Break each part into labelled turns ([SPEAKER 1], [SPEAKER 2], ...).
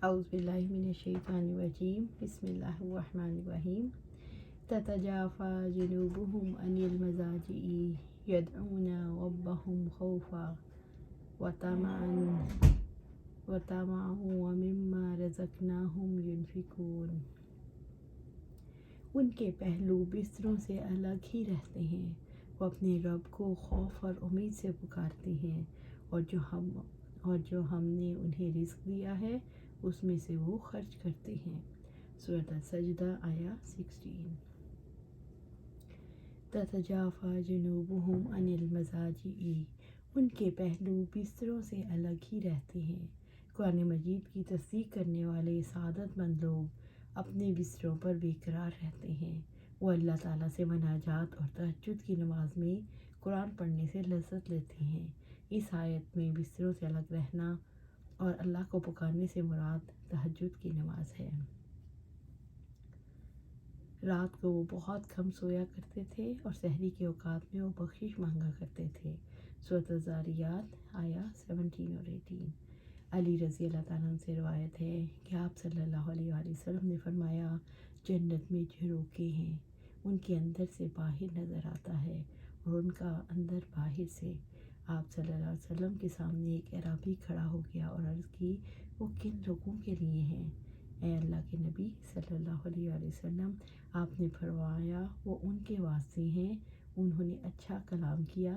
[SPEAKER 1] اعوذ باللہ من الشیطان الرجیم بسم اللہ الرحمن الرحیم تتجافى جنوبهم عن المضاجع يدعون ربهم خوفا وطمعا ومما رزقناهم ينفقون۔ ان کے پہلو بستروں سے الگ ہی رہتے ہیں، وہ اپنے رب کو خوف اور امید سے پکارتے ہیں، اور جو ہم نے انہیں رزق دیا ہے اس میں سے وہ خرچ کرتے ہیں۔ سورۃ السجدہ آیا 16۔ تتجافى جنوبهم عن المضاجع، ان کے پہلو بستروں سے الگ ہی رہتے ہیں۔ قرآن مجید کی تصدیق کرنے والے سعادت مند لوگ اپنے بستروں پر بے قرار رہتے ہیں۔ وہ اللہ تعالیٰ سے مناجات اور تہجد کی نماز میں قرآن پڑھنے سے لذت لیتے ہیں۔ اس آیت میں بستروں سے الگ رہنا اور اللہ کو پکارنے سے مراد تہجد کی نماز ہے۔ رات کو وہ بہت کم سویا کرتے تھے اور سحری کے اوقات میں وہ بخشش مانگا کرتے تھے۔ سورۃ الذاریات آیا 17 اور 18۔ علی رضی اللہ تعالیٰ عنہ سے روایت ہے کہ آپ صلی اللہ علیہ وآلہ وسلم نے فرمایا، جنت میں جھروکے ہیں، ان کے اندر سے باہر نظر آتا ہے اور ان کا اندر باہر سے۔ آپ صلی اللہ علیہ وسلم کے سامنے ایک اعرابی کھڑا ہو گیا اور عرض کی، وہ کن لوگوں کے لیے ہیں؟ اے اللہ کے نبی صلی اللہ علیہ وآلہ وسلم، آپ نے فرمایا، وہ ان کے واسطے ہیں انہوں نے اچھا کلام کیا،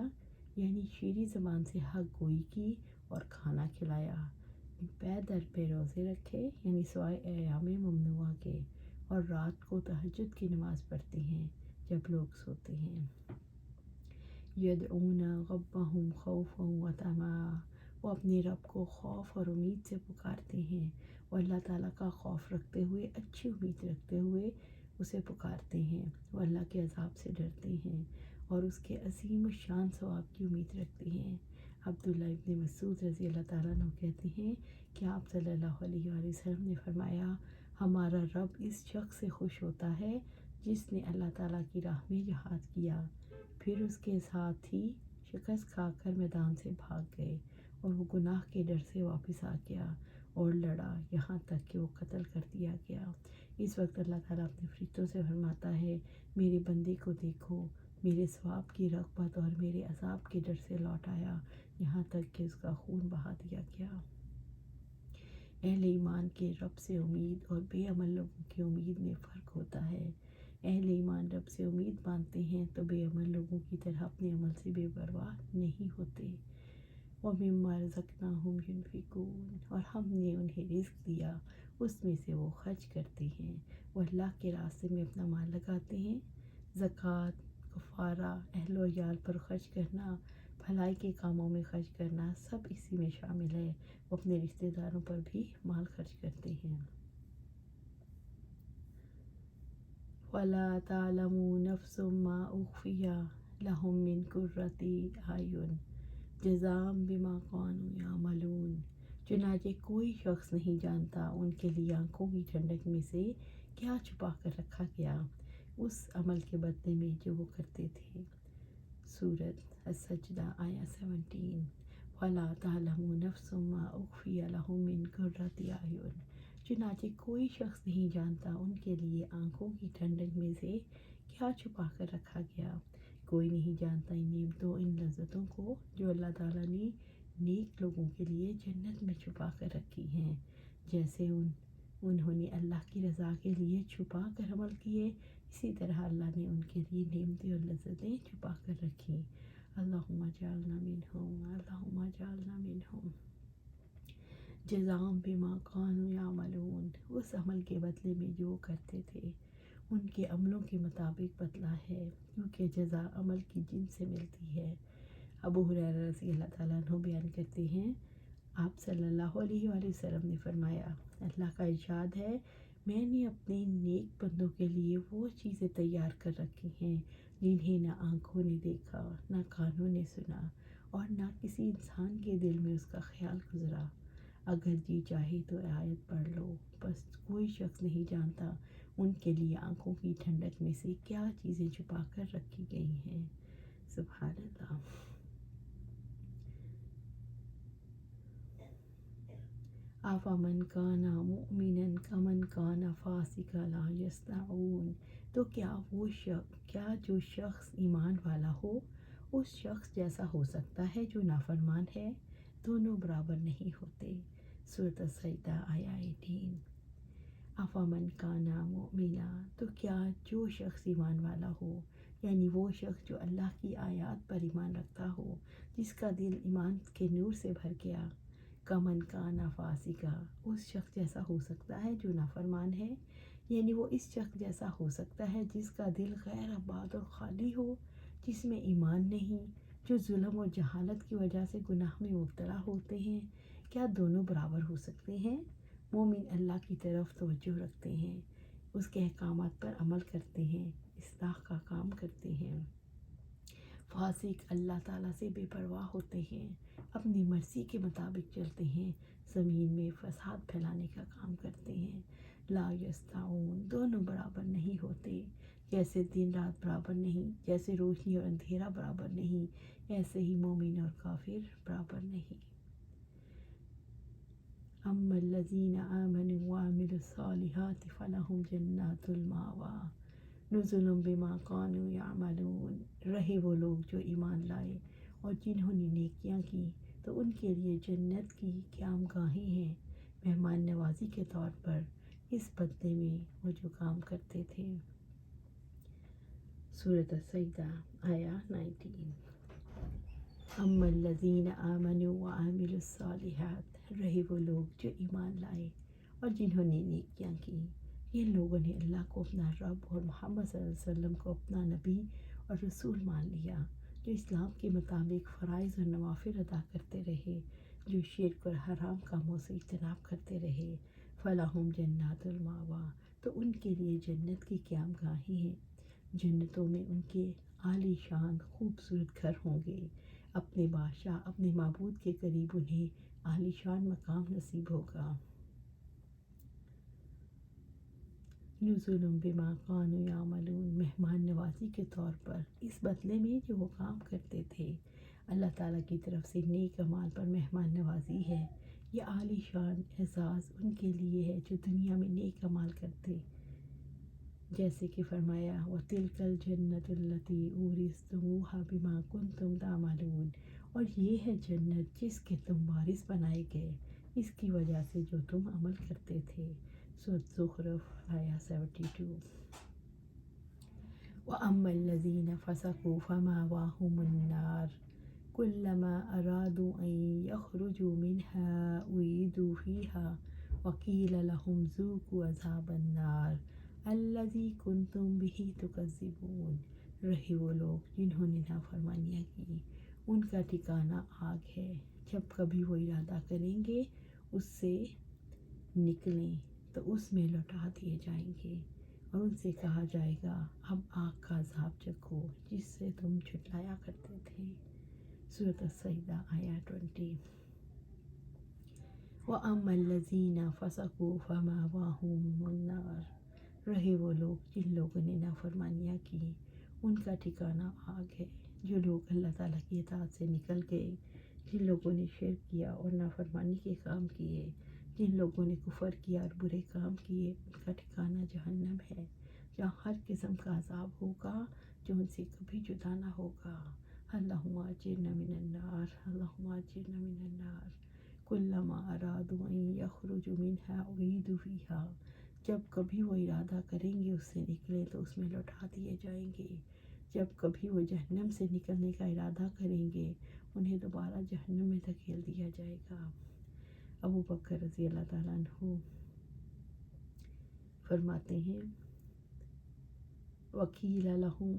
[SPEAKER 1] یعنی شیریں زبان سے حق گوئی کی اور کھانا کھلایا، پے در پہ روزے رکھے یعنی سوائے ایام ممنوعہ کے، اور رات کو تہجد کی نماز پڑھتے ہیں جب لوگ سوتے ہیں۔ یدعون ربهم خوفا وطمعا، وہ اپنے رب کو خوف اور امید سے پکارتے ہیں، وہ اللہ تعالیٰ کا خوف رکھتے ہوئے، اچھی امید رکھتے ہوئے اسے پکارتے ہیں، وہ اللہ کے عذاب سے ڈرتے ہیں اور اس کے عظیم الشان ثواب کی امید رکھتے ہیں۔ عبداللہ ابن مسعود رضی اللہ تعالیٰ عنہ کہتے ہیں کہ آپ صلی اللہ علیہ وآلہ وسلم نے فرمایا، ہمارا رب اس شخص سے خوش ہوتا ہے جس نے اللہ تعالیٰ کی راہ میں جہاد کیا، پھر اس کے ساتھ ہی شکست کھا کر میدان سے بھاگ گئے اور وہ گناہ کے ڈر سے واپس آ گیا اور لڑا یہاں تک کہ وہ قتل کر دیا گیا۔ اس وقت اللہ تعالیٰ اپنے فرشتوں سے فرماتا ہے، میرے بندے کو دیکھو، میرے ثواب کی رغبت اور میرے عذاب کے ڈر سے لوٹ آیا یہاں تک کہ اس کا خون بہا دیا گیا۔ اہل ایمان کے رب سے امید اور بے عمل لوگوں کی امید میں فرق ہوتا ہے۔ اہل ایمان رب سے امید باندھتے ہیں تو بے عمل لوگوں کی طرح اپنے عمل سے بے پرواہ نہیں ہوتے۔ وَمِمَّا رَزَقْنَاهُمْ يُنْفِقُونَ، اور ہم نے انہیں رزق دیا اس میں سے وہ خرچ کرتے ہیں۔ وہ اللہ کے راستے میں اپنا مال لگاتے ہیں۔ زکوٰۃ، کفارہ، اہل و عیال پر خرچ کرنا، بھلائی کے کاموں میں خرچ کرنا، سب اسی میں شامل ہے۔ وہ اپنے رشتہ داروں پر بھی مال خرچ کرتے ہیں۔ وَلَا تَعْلَمُ نَفْسٌ مَّا أُخْفِيَ لَهُم مِّن قُرَّةِ أَعْیُنٍ جَزَاءً بِمَا كَانُوا يَعْمَلُونَ، چنانچہ کوئی شخص نہیں جانتا ان کے لیے آنکھوں کی ٹھنڈک میں سے کیا چھپا کر رکھا گیا اس عمل کے بدلے میں جو وہ کرتے تھے۔ سورۃ السجدہ آیا 17۔ وَلَا تَعْلَمُ نَفْسٌ مَّا أُخْفِيَ لَهُم مِّن قُرَّةِ أَعْیُنٍ، چنانچہ کوئی شخص نہیں جانتا ان کے لیے آنکھوں کی ٹھنڈک میں سے کیا چھپا کر رکھا گیا۔ کوئی نہیں جانتا ان نعمتوں، ان لذتوں کو جو اللہ تعالیٰ نے نیک لوگوں کے لیے جنت میں چھپا کر رکھی ہیں، جیسے انہوں نے اللہ کی رضا کے لیے چھپا کر عمل کیے، اسی طرح اللہ نے ان کے لیے نعمتیں اور لذتیں چھپا کر رکھی۔ اللہم اجعلنا منہم، اللہم اجعلنا منہم۔ جزاء بما كانوا يعملون، اس عمل کے بدلے میں جو کرتے تھے، ان کے عملوں کے مطابق بدلہ ہے، کیونکہ جزا عمل کی جنس سے ملتی ہے۔ ابو ہریرہ رضی اللہ تعالیٰ عنہ بیان کرتے ہیں، آپ صلی اللہ علیہ وآلہ وسلم نے فرمایا، اللہ کا ارشاد ہے، میں نے اپنے نیک بندوں کے لیے وہ چیزیں تیار کر رکھی ہیں جنہیں نہ آنکھوں نے دیکھا، نہ کانوں نے سنا، اور نہ کسی انسان کے دل میں اس کا خیال گزرا۔ اگر جی چاہے تو آیت پڑھ لو، بس کوئی شخص نہیں جانتا ان کے لیے آنکھوں کی ٹھنڈک میں سے کیا چیزیں چھپا کر رکھی گئی ہیں۔ سبحان اللہ۔ آفمن کان مؤمنا کمن کان فاسقا لا یستوون، تو کیا جو شخص ایمان والا ہو اس شخص جیسا ہو سکتا ہے جو نافرمان ہے؟ دونوں برابر نہیں ہوتے۔ سورۃ السجدہ آیا 18۔ افمن کان مؤمنا، تو کیا جو شخص ایمان والا ہو، یعنی وہ شخص جو اللہ کی آیات پر ایمان رکھتا ہو، جس کا دل ایمان کے نور سے بھر گیا، کمن کان فاسقا، اس شخص جیسا ہو سکتا ہے جو نافرمان ہے، یعنی وہ اس شخص جیسا ہو سکتا ہے جس کا دل غیر آباد اور خالی ہو، جس میں ایمان نہیں، جو ظلم اور جہالت کی وجہ سے گناہ میں مبتلا ہوتے ہیں۔ کیا دونوں برابر ہو سکتے ہیں؟ مومن اللہ کی طرف توجہ رکھتے ہیں، اس کے احکامات پر عمل کرتے ہیں، اصلاح کا کام کرتے ہیں۔ فاسق اللہ تعالیٰ سے بے پرواہ ہوتے ہیں، اپنی مرضی کے مطابق چلتے ہیں، زمین میں فساد پھیلانے کا کام کرتے ہیں۔ لا یستوون، دونوں برابر نہیں ہوتے، جیسے دن رات برابر نہیں، جیسے روشنی اور اندھیرا برابر نہیں، ایسے ہی مومن اور کافر برابر نہیں۔ اما الذین آمنوا وعملوا الصالحات فلہم جنات المأوی نزل بما کانوا یعملون، رہے وہ لوگ جو ایمان لائے اور جنہوں نے نیکیاں کی تو ان کے لیے جنت کی قیام گاہیں ہیں، مہمان نوازی کے طور پر، اس بدلے میں وہ جو کام کرتے تھے۔ سورۃ السجدہ آیا 19۔ اما الذین آمنوا وعملوا الصالحات، رہے وہ لوگ جو ایمان لائے اور جنہوں نے نیکیاں کی، جن لوگوں نے اللہ کو اپنا رب اور محمد صلی اللہ علیہ وسلم کو اپنا نبی اور رسول مان لیا، جو اسلام کے مطابق فرائض اور نوافل ادا کرتے رہے، جو شرک اور حرام کاموں سے اجتناب کرتے رہے، فلہم جنات المأوی، تو ان کے لیے جنت کی قیام گاہیں ہیں، جنتوں میں ان کے عالی شان خوبصورت گھر ہوں گے، اپنے بادشاہ اپنے معبود کے قریب انہیں عالی شان مقام نصیب ہوگا۔ نزل بما کانوا یعملون، مہمان نوازی کے طور پر، اس بدلے میں جو وہ کام کرتے تھے۔ اللہ تعالیٰ کی طرف سے نیک اعمال پر مہمان نوازی ہے، یہ عالی شان اعزاز ان کے لیے ہے جو دنیا میں نیک اعمال کرتے، جیسے کہ فرمایا وَتِلْكَ الْجَنَّةُ الَّتِي أُورِثْتُمُوهَا بِمَا كُنْتُمْ تَعْمَلُونَ، اور یہ ہے جنت جس کے تم وارث بنائے گئے اس کی وجہ سے جو تم عمل کرتے تھے۔ سورۃ زخرف آیا 72۔ وَأَمَّا الَّذِينَ فَسَقُوا فَمَأْوَاهُمُ النَّارُ كُلَّمَا أَرَادُوا أَن يَخْرُجُوا مِنْهَا أُعِيدُوا فِيهَا وَقِيلَ لَهُمْ ذُوقُوا عَذَابَ النَّارِ الَّذِي كُنْتُمْ بِهِ تُكَذِّبُونَ، رہے وہ لوگ جنہوں نے نافرمانیاں کی، ان کا ٹھکانہ آگ ہے، جب کبھی وہ ارادہ کریں گے اس سے نکلیں تو اس میں لوٹا دیے جائیں گے، اور ان سے کہا جائے گا اب آگ کا عذاب چکھو جس سے تم جھٹلایا کرتے تھے۔ سورۃ السجدہ آیا 20۔ وَأَمَّا الَّذِينَ فَسَقُوا فَمَأْوَاهُمُ النَّارُ، رہے وہ لوگ جن لوگوں نے نافرمانیاں کی، ان کا ٹھکانہ آگ ہے، جو لوگ اللہ تعالیٰ کی اطاعت سے نکل گئے، جن لوگوں نے شرک کیا اور نافرمانی کے کام کیے، جن لوگوں نے کفر کیا اور برے کام کیے، ان کا ٹھکانہ جہنم ہے، جہاں ہر قسم کا عذاب ہوگا جو ان سے کبھی جدا نہ ہوگا۔ اللہم اجرنا من النار، اللہم اجرنا من النار۔ کلما ارادوا ان یخرجوا منها اعیدوا فیہا، جب کبھی وہ ارادہ کریں گے اس سے نکلیں تو اس میں لوٹا دیے جائیں گے، جب کبھی وہ جہنم سے نکلنے کا ارادہ کریں گے انہیں دوبارہ جہنم میں دھکیل دیا جائے گا۔ ابو بکر رضی اللہ تعالیٰ عنہ فرماتے ہیں وکیل لہم،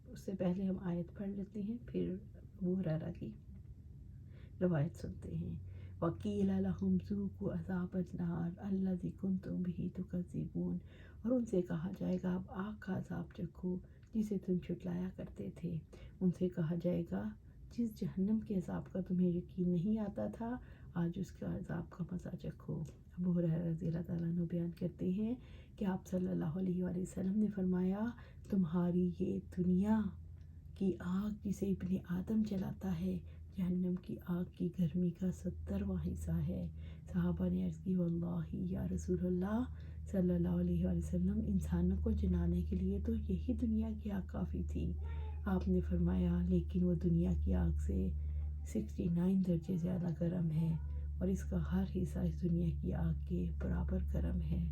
[SPEAKER 1] اس سے پہلے ہم آیت پڑھ لیتے ہیں پھر ابو ہریرہ کی روایت سنتے ہیں۔ وَقِيلَ لَهُمْ ذُوقُوا عَذَابَ النَّارِ الَّذِي كُنْتُمْ بِهِ تُكَذِّبُونَ، اور ان سے کہا جائے گا اب آگ کا عذاب چکھو جسے تم جھٹلایا کرتے تھے۔ ان سے کہا جائے گا جس جہنم کے عذاب کا تمہیں یقین نہیں آتا تھا آج اس کا عذاب کا مزہ چکھو۔ ابو ہریرہ رضی اللہ تعالیٰ عنہ بیان کرتے ہیں کہ آپ صلی اللہ علیہ وآلہ وسلم نے فرمایا تمہاری یہ دنیا کی آگ جسے ابن آدم جلاتا ہے جہنم کی آگ کی گرمی کا 70واں حصہ ہے۔ صحابہ نے عرض کی واللہ یا رسول اللہ صلی اللہ علیہ وآلہ وسلم، انسانوں کو جلانے کے لیے تو یہی دنیا کی آگ کافی تھی۔ آپ نے فرمایا لیکن وہ دنیا کی آگ سے 69 درجے زیادہ گرم ہے، اور اس کا ہر حصہ اس دنیا کی آگ کے برابر گرم ہے۔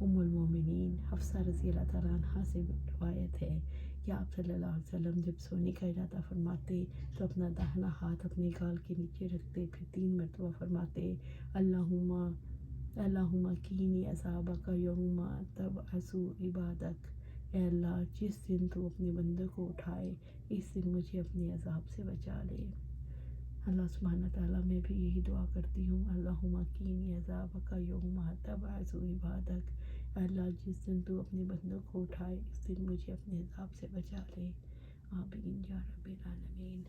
[SPEAKER 1] ام المومنین حفصہ رضی اللہ تعالیٰ عنہ سے روایت ہے کہ آپ صلی اللہ علیہ وسلم جب سونے کا ارادہ فرماتے تو اپنا داہنا ہاتھ اپنے گال کے نیچے رکھتے، پھر 3 مرتبہ فرماتے اللہم کینی اصحابک یوم تبعث عبادک، اے اللہ جس دن تو اپنے بندوں کو اٹھائے اس دن مجھے اپنے عذاب سے بچا لے۔ اللہ سبحانہ تعالیٰ میں بھی یہی دعا کرتی ہوں، اللہم کینی عذابک یوم تبعث عبادک، اے اللہ جس دن تو اپنے بندوں کو اٹھائے اس دن مجھے اپنے عذاب سے بچا لے۔ آمین یا رب العالمین۔